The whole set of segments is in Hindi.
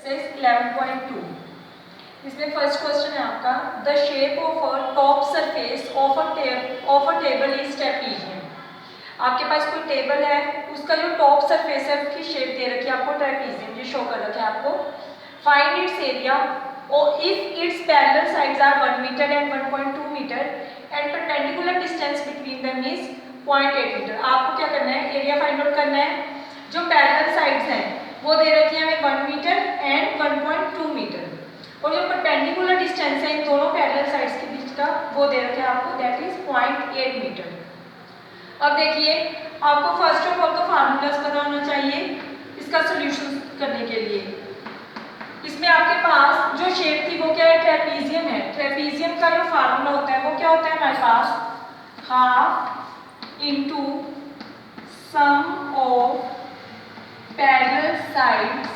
एक्सरसाइज 11.2। इसमें फर्स्ट क्वेश्चन है आपका, the shape of a top surface of a table is trapezium. आपके पास कोई टेबल है, उसका जो टॉप सरफेस है उसकी शेप दे रखी है आपको ट्रेपीजियम, ये शो कर रखा है आपको। फाइंड इट्स एरिया और if its parallel sides are 1 metre and 1.2 metre एंड perpendicular distance between them is 0.8 metre. आपको क्या करना है, एरिया फाइंड आउट करना है। जो पैरेलल साइड्स हैं वो दे रखी है हमें 1 मीटर एंड 1.2 मीटर, और जो परपेंडिकुलर डिस्टेंस है इन दोनों पैरेलल साइड्स के बीच का वो दे रखा है आपको, दैट इज 0.8 मीटर। अब देखिए, आपको फर्स्ट ऑफ ऑल तो फार्मूलाज पता होना चाहिए इसका सोल्यूशन करने के लिए। इसमें आपके पास जो शेप थी वो क्या है, ट्रेपीजियम है। ट्रेपीजियम का जो फार्मूला होता है वो क्या होता है हमारे पास, half into sum of parallel sides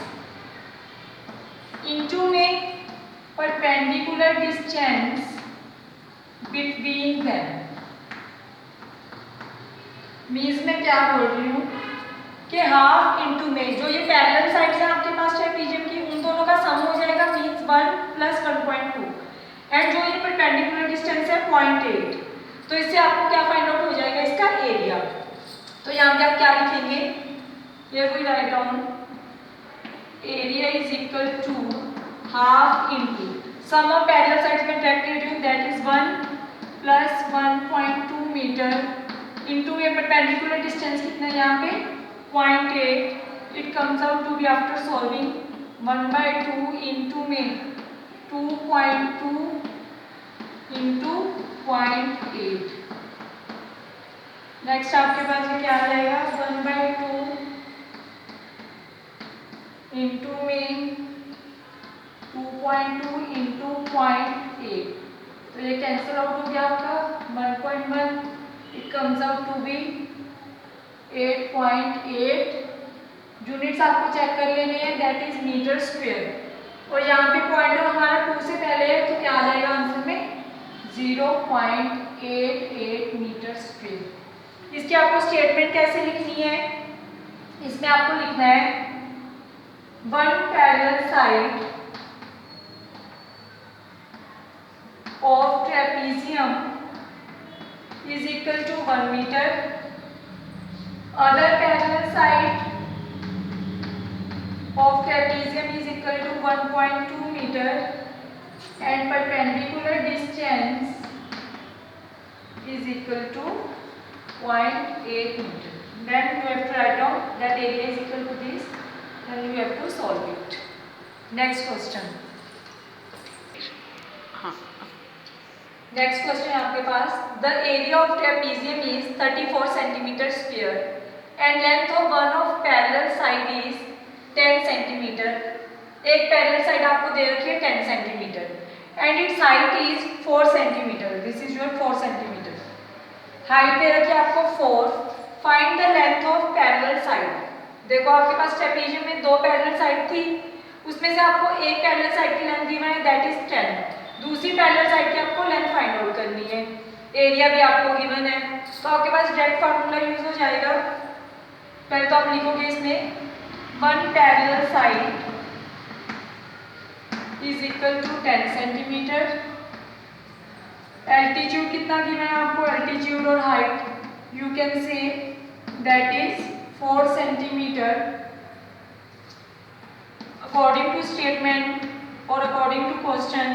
into में perpendicular distance between them. Means मैं क्या बोल रही हूँ कि हाफ इंटू में जो ये पैरेलल साइड्स हैं आपके पास ट्रेपीजियम की, उन दोनों का सम हो जाएगा, मीन्स 1 प्लस 1.2, एंड जो ये परपेंडिकुलर डिस्टेंस है 0.8। तो इससे आपको क्या फाइंड आउट हो जाएगा, इसका एरिया। तो यहाँ पे आप क्या लिखेंगे, ये कोई right down, area is equal to half into sum of parallel sides में ट्रैक कर रही हूँ, that is 1 plus 1.2 metre into ये परपेंडिकुलर डिस्टेंस कितना है यहाँ पे 0.8। It comes out to be after solving 1/2 into में 2.2 इंटू 0.8। नेक्स्ट आपके पास ये क्या आ जाएगा, 1/2 इंटू में 2.2 इंटू 0.8। तो ये कैंसिल आउट हो गया आपका 1.1, it comes out to be 8.8। Units आपको चेक कर लेने हैं, दैट इज मीटर स्क्वायर। और यहाँ पे पॉइंट हमारा 2 से पहले है तो क्या आ जाएगा आंसर में 0.88 मीटर स्क्वायर। इसकी आपको स्टेटमेंट कैसे लिखनी है, इसमें आपको लिखना है one parallel side of trapezium is equal to 1 meter, other parallel side of trapezium is equal to 1.2 meter and perpendicular distance is equal to 0.8 meter. Then you have to write down that area is equal to this, then you have to solve it. Next question. Next question है आपके पास, the area of trapezium is 34 centimetre square and length of one of parallel side is 10 centimetre. एक पैरेलल साइड आपको दे रखी है 10 centimetre and its height is 4 centimetre, this is your 4 centimetre. Height दे रखी है आपको 4, find the length of parallel side. देखो आपके पास ट्रेपीजियम में 2 पैरेलल साइड थी, उसमें से आपको एक पैरेलल साइड की लेंथ दी है दैट इज 10, दूसरी पैरेलल साइड की आपको लेंथ फाइंड आउट करनी है, एरिया भी आपको गिवन है। तो आपके पास डायरेक्ट फार्मूला यूज हो जाएगा। पहले तो आप लिखोगे इसमें one parallel side is equal to 10 centimetre. Altitude कितना गिवन है आपको, एल्टीट्यूड और height you can say that is 4 centimetre. According to statement और according to question,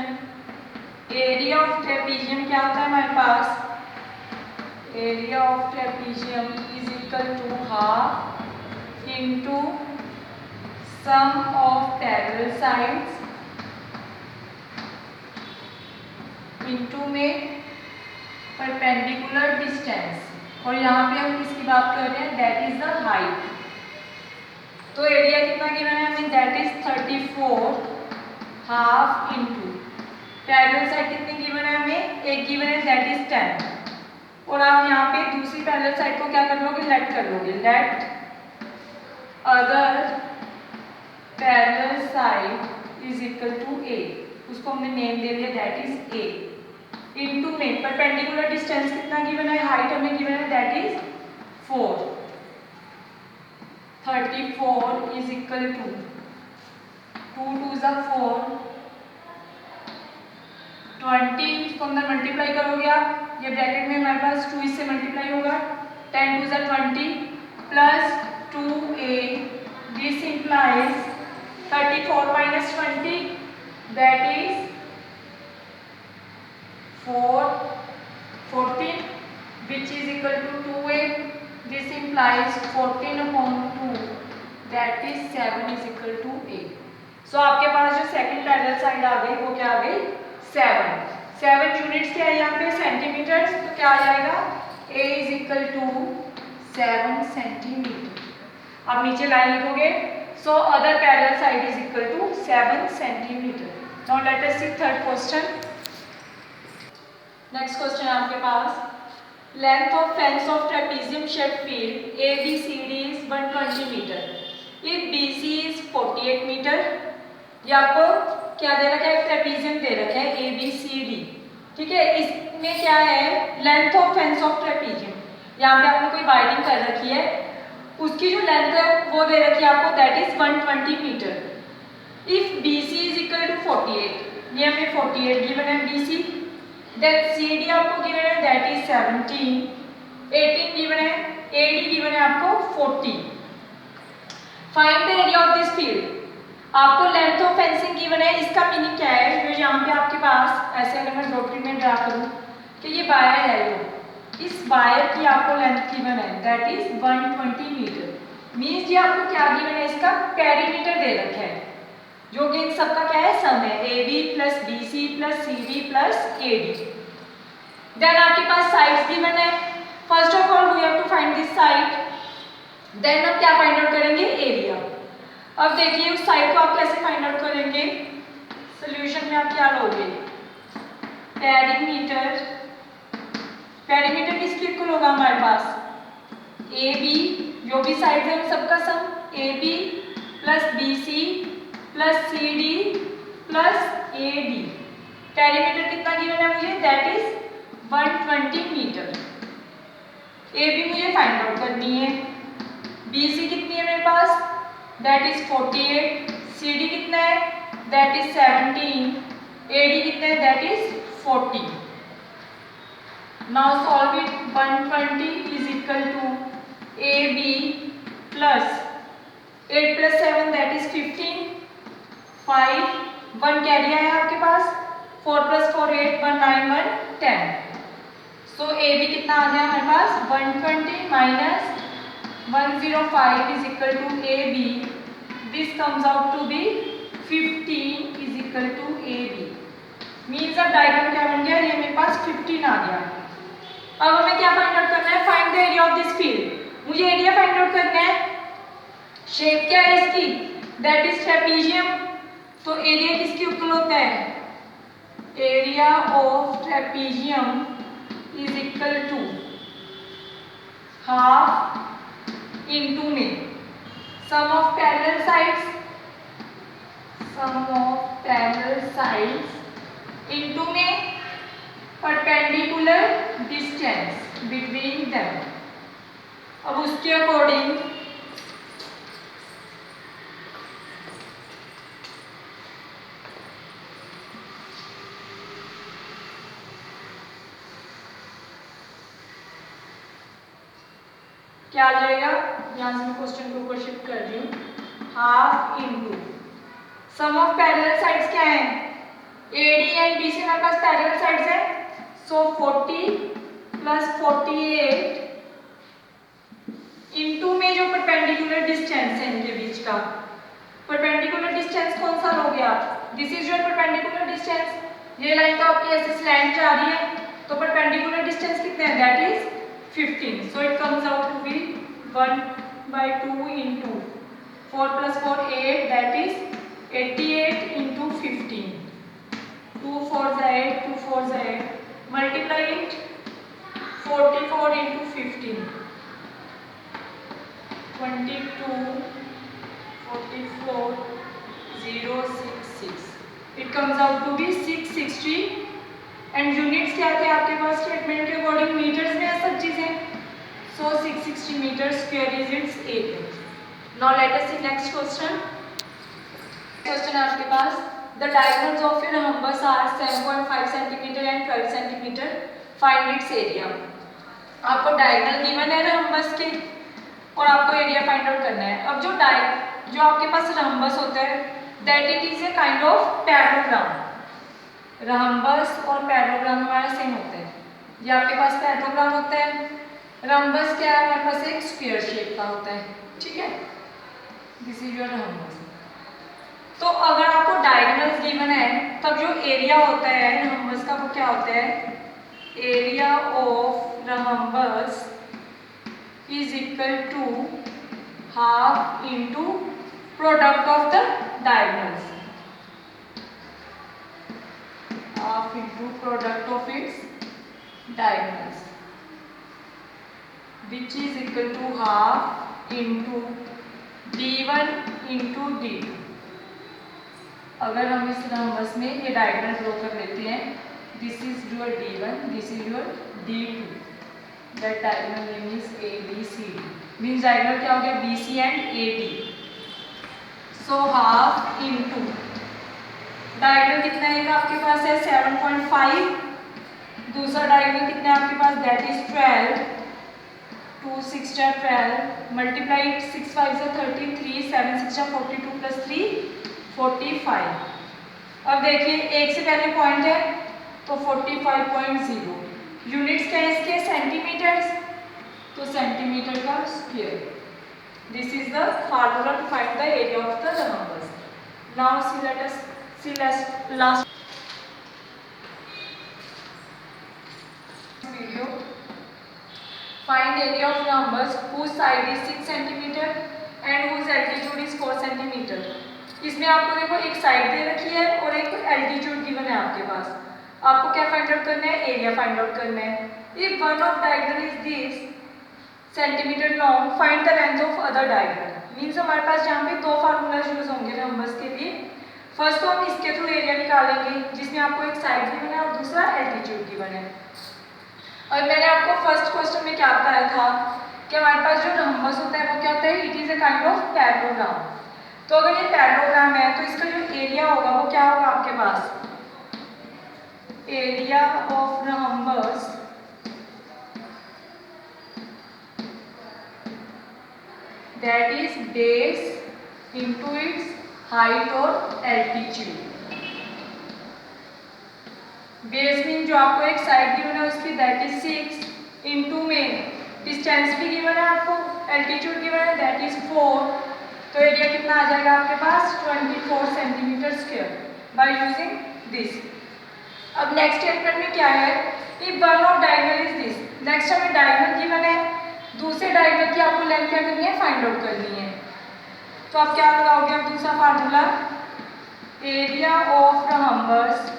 area of trapezium क्या होता है हमारे पास, area of trapezium is equal to half into sum of parallel sides into में परपेंडिकुलर डिस्टेंस, और यहाँ पे हम किसकी बात कर रहे हैं, दैट इज द हाइट। तो एरिया कितना गिवन है हमें, that is 34 half into parallel side कितनी गिवन है हमें, एक गिवन है दैट इज 10, और आप यहाँ पे दूसरी पैरेलल साइड को क्या कर लोगे, लेट कर लोगे, let other parallel side is equal to A, उसको हमने नेम दे दिया दैट इज ए, इनटू में परपेंडिकुलर डिस्टेंस कितना गिवन है, हाइट हमें गिवन है that is 4, 34 is equal to 2 ज़ा 4, 20 इसको अंदर मल्टीप्लाई करोगे आप, ये ब्रैकेट में हमारे पास 2 इससे मल्टीप्लाई होगा, 10 2 ज़ा 20 plus 2a, this implies 34 minus 20 that is 14 which is equal to 2a, this implies 14 upon 2 that is 7 is equal to a. So आपके पास जो सेकंड पैरेलल साइड आ गई वो क्या आ गई 7 यूनिट्स क्या है यहाँ पे सेंटीमीटर, तो क्या आ जाएगा a is equal to 7 centimetre. आप नीचे लाइन लिखोगे so other parallel side is equal to 7 centimeter. Now let us see third question. Next question है आपके पास, length of fence of trapezium shape field ABCD is 120 metre, if BC is 48 metre. ये आपको क्या दे रखा है, ट्रेपेजियम दे रखा है ABCD, ठीक है. इसमें क्या है, length of fence of trapezium, यहाँ पे आपने कोई वायरिंग कर रखी है, उसकी जो लेंथ है वो दे रखी है आपको that is 120 metre. If BC is equal to 48, ये हमें 48 गिवन है BC, then CD आपको गिवन है दैट इज 17, 18 गिवन है, AD गिवन है आपको 40. Find the area of this field. आपको लेंथ ऑफ फेंसिंग गिवन है, इसका मीनिंग क्या है, जो यहाँ पे आपके पास ऐसे अगर मैं डॉटेड में ड्रा करूँ कि ये वायर है, इस वायर की आपको लेंथ गिवन है दैट इज 120 मीटर. मीन्स ये आपको क्या गिवन है, इसका पेरीमीटर दे रखा है जो कि इन सबका क्या है सम है, AB plus BC plus CD plus AD. Then आपके पास साइड्स गिवन है. First of all we have to find this side, then हम क्या फाइंड आउट करेंगे, एरिया. अब देखिए उस साइड को आप कैसे फाइंड आउट करेंगे, सॉल्यूशन में आप क्या लोगे, पेरीमीटर. पेरीमीटर किसके इक्वल होगा हमारे पास, AB जो भी साइड है उन सबका सम, AB plus BC plus CD plus AD. Perimeter कितना गिवन है मुझे, दैट इज 120 मीटर. AB मुझे फाइंड आउट करनी है, BC कितनी है मेरे पास, दैट इज 48, CD कितना है, दैट इज 17, AD कितना है, that is 40. Now solve it. 120 is equal to AB plus 8 plus 7 that is 15, 5 1 carry आया आपके पास, 4 प्लस 4 8 1 9 1 10. सो AB कितना आ गया हमारे पास, 120 minus 105 is equal to AB. This comes out to be 15 is equal to AB. Means अब डायग्राम क्या बन गया, ये मेरे पास 15 आ गया. अब हमें क्या फाइंड आउट करना है, find the area of this field. मुझे एरिया फाइंड आउट करना है. शेप क्या है इसकी, दैट इज ट्रेपेजियम. तो एरिया किसके इक्वल होता है, area of trapezium is equal to half into में sum of parallel sides, sum of parallel sides into में परपेंडिकुलर डिस्टेंस बिटवीन देम. अब उसके अकॉर्डिंग क्या आ जाएगा, यहाँ से मैं क्वेश्चन को ऊपर शिफ्ट कर रही हूँ, half into sum of parallel sides क्या है, AD एंड BC हमारे पास पैरेलल साइड्स है, सो 40 प्लस 48 इनटू में जो परपेंडिकुलर डिस्टेंस है इनके बीच का. परपेंडिकुलर डिस्टेंस कौन सा लोगे आप, this is your perpendicular distance. ये लाइन तो आपकी ऐसे स्लैंट जा रही है, तो परपेंडिकुलर डिस्टेंस कितने हैं, that is 15. So it comes out to be 1/2 into 4 plus 4 8, that is 88 into 15. 2 4s 8, 2 4s 8. Multiply it, 44 into 15. 22, 44, 066. It comes out to be 660. And units क्या थे आपके पास स्टेटमेंट के अकॉर्डिंग, मीटर्स में सब चीजें. So 660 metre square is its area. Now let us see next question. Question है आपके पास, the diagonals of a rhombus are 7.5 centimetre and 12 centimetre, find its area. आपको डायगोनल गिवन है rhombus के और आपको एरिया फाइंड आउट करना है। अब जो आपके पास rhombus होता है that it is a kind of parallelogram. rhombus और पैरेललोग्राम हमारा सेम होता है। ये आपके पास पैरेललोग्राम होता है, rhombus क्या है हमारे पास एक स्क्वायर शेप का होता है, ठीक है। This is your rhombus। तो अगर आपको डायगोनल्स गिवन है तब जो एरिया होता है rhombus का वो क्या होता है, area of rhombus is equal to half into product of the diagonals, half into product of its diagonals, which is equal to half into d1 into d2। अगर हम इस rhombus में ये डायगोनल ड्रॉ कर लेते हैं, this is your d1, this is your d2, that diagonal name is ABCD, means diagonal क्या हो गया BC and AD। so half into diagonal कितना है आपके पास है 7.5, दूसरा डायगोनल कितना है आपके पास दैट इज 12, 2 6 12, मल्टीप्लाई 6 5 33, 7 6 42 प्लस 3 45। अब देखिए एक से पहले पॉइंट है तो 45.0, यूनिट्स क्या है इसके सेंटीमीटर्स, तो सेंटीमीटर का square. This is the formula to find the area of the rhombus। Now see let us see last video. Find area of rhombus whose side is 6 cm and whose altitude is 4 cm। इसमें आपको देखो एक साइड दे रखी है और एक एल्टीट्यूड गिवन है आपके पास। आपको क्या फाइंड आउट करना है, एरिया फाइंड आउट करना है। If one of diagonal is this centimetre long, find the length of other diagonal. Means हमारे पास जहाँ पे दो फार्मूलाज यूज होंगे rhombus के लिए। फर्स्ट तो हम इसके थ्रू एरिया निकालेंगे जिसमें आपको एक साइड गिवन है और दूसरा एल्टीट्यूड गिवन है। और मैंने आपको फर्स्ट क्वेश्चन में क्या बताया था कि हमारे पास जो rhombus होता है वो क्या होता है, it is a kind of parallelogram. तो अगर ये पैरेललोग्राम है तो इसका जो एरिया होगा वो क्या होगा आपके पास, area of rhombus that is base into its height और altitude। बेस मीन जो आपको एक साइड गिवन है उसकी दैट इज 6, इनटू में डिस्टेंस भी गिवन है आपको, एल्टीट्यूड गिवन है दैट इज 4, तो एरिया कितना आ जाएगा आपके पास 24 centimetre square by using this. अब नेक्स्ट स्टेटमेंट में क्या है, if one of diagonal is this, next हमें डायगोनल गिवन है, दूसरे डायगोनल की आपको लेंथ क्या करनी है, फाइंड आउट करनी है। तो आप क्या लगाओगे, अब दूसरा फार्मूला एरिया ऑफ rhombus,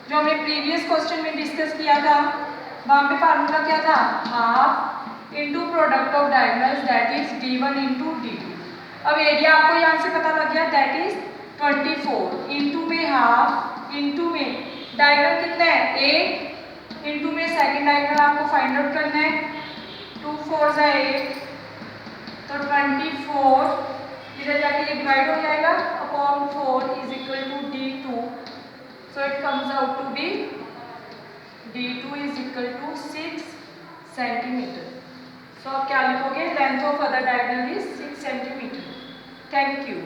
जो हमने प्रीवियस क्वेश्चन में डिस्कस किया था, वहाँ पे फार्मूला क्या था, half into product of diagonals that is d1 into d2। अब एरिया आपको यहाँ से पता लग गया दैट इज 24, इंटू में हाफ, इंटू में डायगोनल कितना है 8, इंटू में सेकंड डायगोनल आपको फाइंड आउट करना है, 2 4 जा 8, तो 24 इधर जाके ये डिवाइड हो जाएगा upon 4 is equal to d2, so it comes out to be d2 is equal to 6 centimeter। so आप क्या लिखोगे, length of other diagonal is 6 centimeter। Thank you.